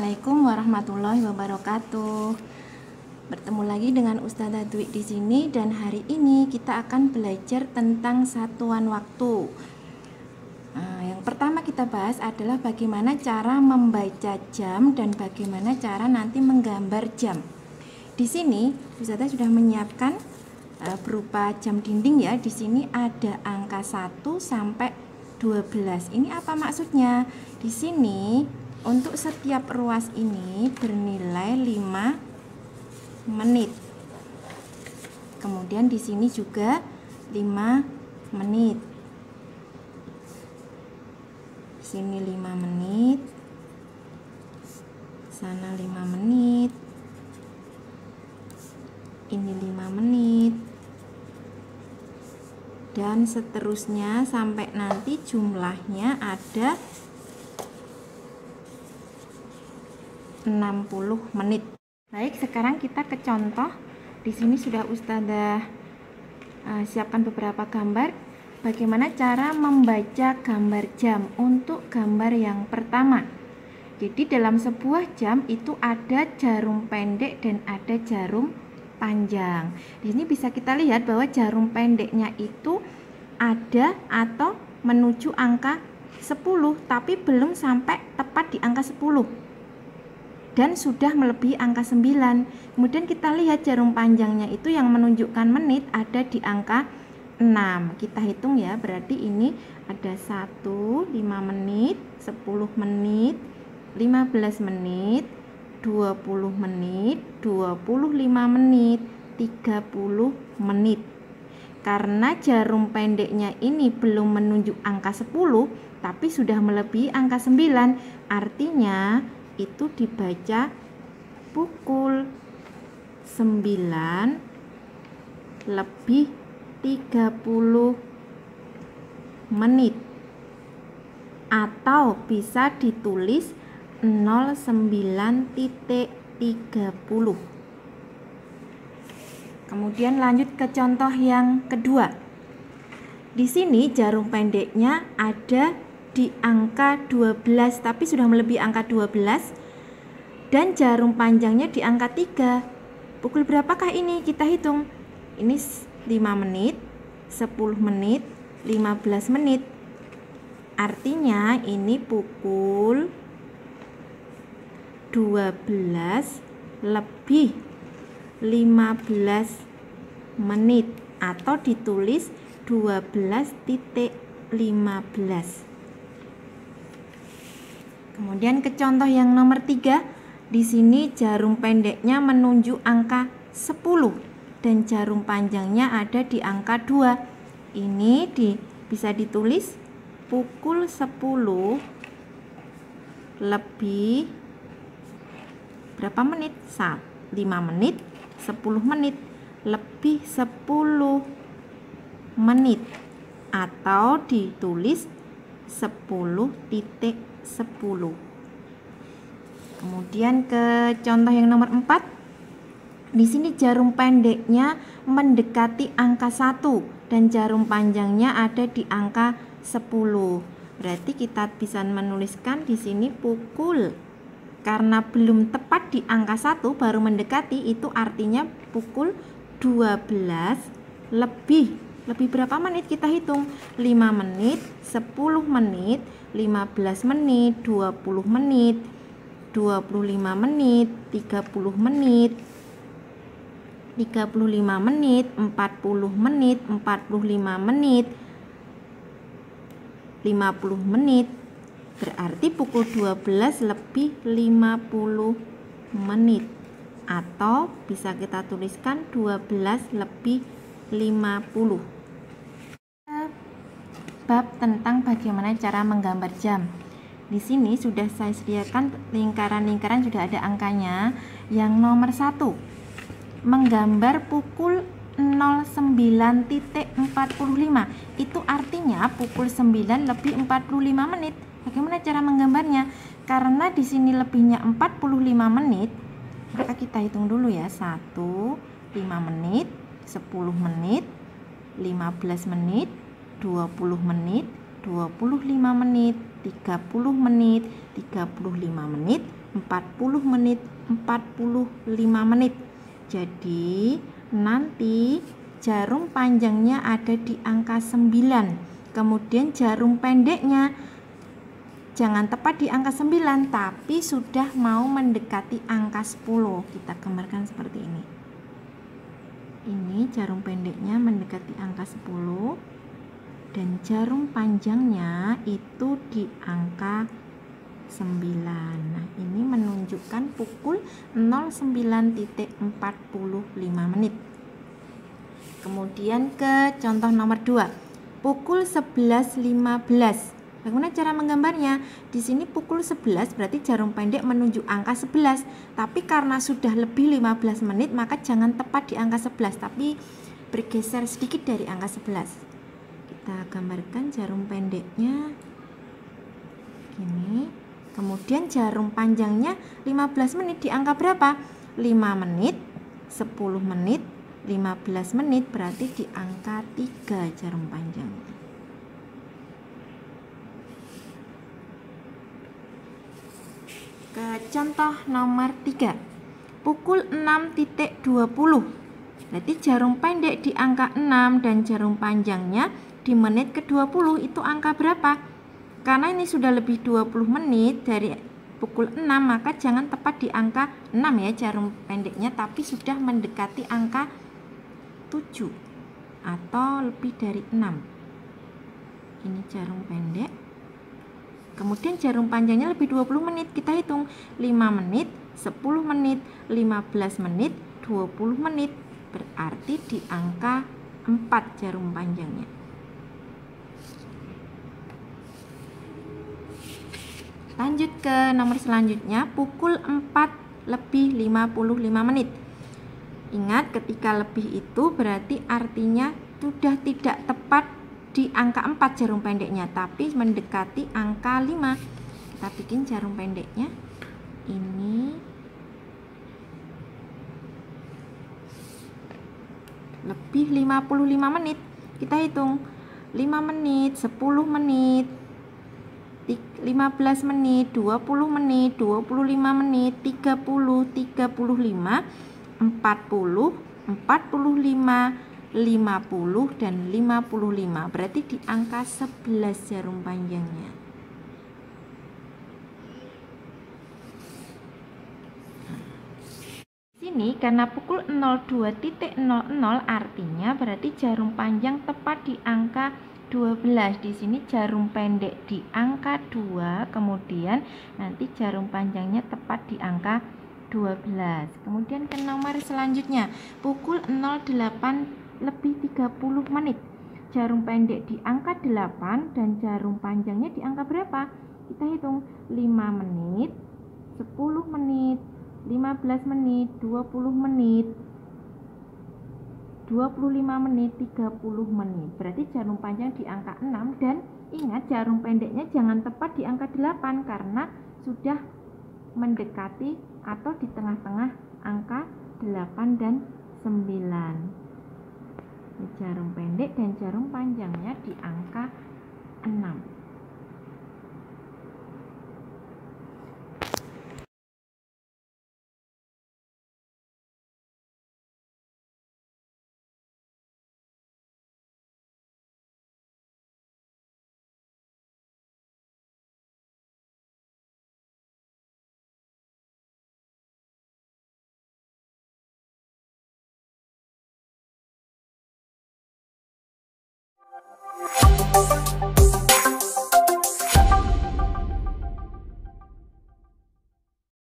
Assalamualaikum warahmatullahi wabarakatuh. Bertemu lagi dengan Ustazah Dwi di sini, dan hari ini kita akan belajar tentang satuan waktu. Yang pertama kita bahas adalah bagaimana cara membaca jam dan bagaimana cara nanti menggambar jam. Di sini Ustazah sudah menyiapkan berupa jam dinding ya. Di sini ada angka 1 sampai 12. Ini apa maksudnya? Di sini untuk setiap ruas ini bernilai 5 menit. Kemudian di sini juga 5 menit. Sini 5 menit. Sana 5 menit. Ini 5 menit. Dan seterusnya sampai nanti jumlahnya ada 60 menit. Baik, sekarang kita ke contoh. Di sini sudah Ustazah siapkan beberapa gambar. Bagaimana cara membaca gambar jam untuk gambar yang pertama. Jadi dalam sebuah jam itu ada jarum pendek dan ada jarum panjang. Di sini bisa kita lihat bahwa jarum pendeknya itu ada atau menuju angka 10, tapi belum sampai tepat di angka 10. Dan sudah melebihi angka 9. Kemudian kita lihat jarum panjangnya itu yang menunjukkan menit ada di angka 6. Kita hitung ya, berarti ini ada 1, 5 menit, 10 menit, 15 menit, 20 menit, 25 menit, 30 menit. Karena jarum pendeknya ini belum menunjuk angka 10, tapi sudah melebihi angka 9, artinya itu dibaca pukul 9 lebih 30 menit, atau bisa ditulis 09.30. Kemudian lanjut ke contoh yang kedua. Di sini jarum pendeknya ada di angka 12, tapi sudah melebihi angka 12, dan jarum panjangnya di angka 3. Pukul berapakah ini? Kita hitung. Ini 5 menit, 10 menit, 15 menit. Artinya ini pukul 12 lebih 15 menit, atau ditulis 12.15. Kemudian ke contoh yang nomor 3. Di sini jarum pendeknya menunjuk angka 10 dan jarum panjangnya ada di angka 2. Ini bisa ditulis pukul 10 lebih berapa menit? 5 menit, 10 menit, lebih 10 menit, atau ditulis 10.10. Kemudian ke contoh yang nomor 4. Di sini jarum pendeknya mendekati angka 1 dan jarum panjangnya ada di angka 10. Berarti kita bisa menuliskan di sini pukul, karena belum tepat di angka 1 baru mendekati, itu artinya pukul 12 lebih berapa menit? Kita hitung. 5 menit, 10 menit, 15 menit, 20 menit, 25 menit, 30 menit, 35 menit, 40 menit, 45 menit, 50 menit. Berarti pukul 12 lebih 50 menit, atau bisa kita tuliskan 12 lebih 50. Bab tentang bagaimana cara menggambar jam. Di sini sudah saya sediakan lingkaran-lingkaran, sudah ada angkanya. Yang nomor 1, menggambar pukul 09.45. Itu artinya pukul 9 lebih 45 menit. Bagaimana cara menggambarnya? Karena di sini lebihnya 45 menit, maka kita hitung dulu ya. 1, 5 menit, 10 menit, 15 menit, 20 menit, 25 menit, 30 menit, 35 menit, 40 menit, 45 menit. Jadi nanti jarum panjangnya ada di angka 9. Kemudian jarum pendeknya jangan tepat di angka 9, tapi sudah mau mendekati angka 10. Kita gambarkan seperti ini. Ini jarum pendeknya mendekati angka 10 dan jarum panjangnya itu di angka 9. Nah, ini menunjukkan pukul 09.45 menit. Kemudian ke contoh nomor 2. Pukul 11.15. Bagaimana cara menggambarnya? Di sini pukul 11 berarti jarum pendek menunjuk angka 11. Tapi karena sudah lebih 15 menit, maka jangan tepat di angka 11, tapi bergeser sedikit dari angka 11. Kita gambarkan jarum pendeknya gini. Kemudian jarum panjangnya 15 menit di angka berapa? 5 menit, 10 menit, 15 menit, berarti di angka 3 jarum panjangnya. Ke contoh nomor 3. Pukul 6.20. Berarti jarum pendek di angka 6 dan jarum panjangnya di menit ke-20 itu angka berapa? Karena ini sudah lebih 20 menit dari pukul 6, maka jangan tepat di angka 6 ya jarum pendeknya, tapi sudah mendekati angka 7 atau lebih dari 6. Ini jarum pendek. Kemudian jarum panjangnya lebih 20 menit. Kita hitung 5 menit, 10 menit, 15 menit, 20 menit. Berarti di angka 4 jarum panjangnya. Lanjut ke nomor selanjutnya, pukul 4:55 menit. Ingat, ketika lebih itu berarti artinya sudah tidak tepat di angka 4 jarum pendeknya, tapi mendekati angka 5. Kita bikin jarum pendeknya. Ini lebih 55 menit. Kita hitung 5 menit, 10 menit, 15 menit, 20 menit, 25 menit, 30, 35, 40, 45, 50 dan 55. Berarti di angka 11 jarum panjangnya. Sini karena pukul 02.00 artinya berarti jarum panjang tepat di angka 12. Di sini jarum pendek di angka 2, kemudian nanti jarum panjangnya tepat di angka 12. Kemudian ke nomor selanjutnya, pukul 08:30 menit. Jarum pendek di angka 8 dan jarum panjangnya di angka berapa? Kita hitung 5 menit, 10 menit, 15 menit, 20 menit, 25 menit, 30 menit. Berarti jarum panjang di angka 6, dan ingat jarum pendeknya jangan tepat di angka 8 karena sudah mendekati atau di tengah-tengah angka 8 dan 9. Jarum pendek dan jarum panjangnya di angka 6.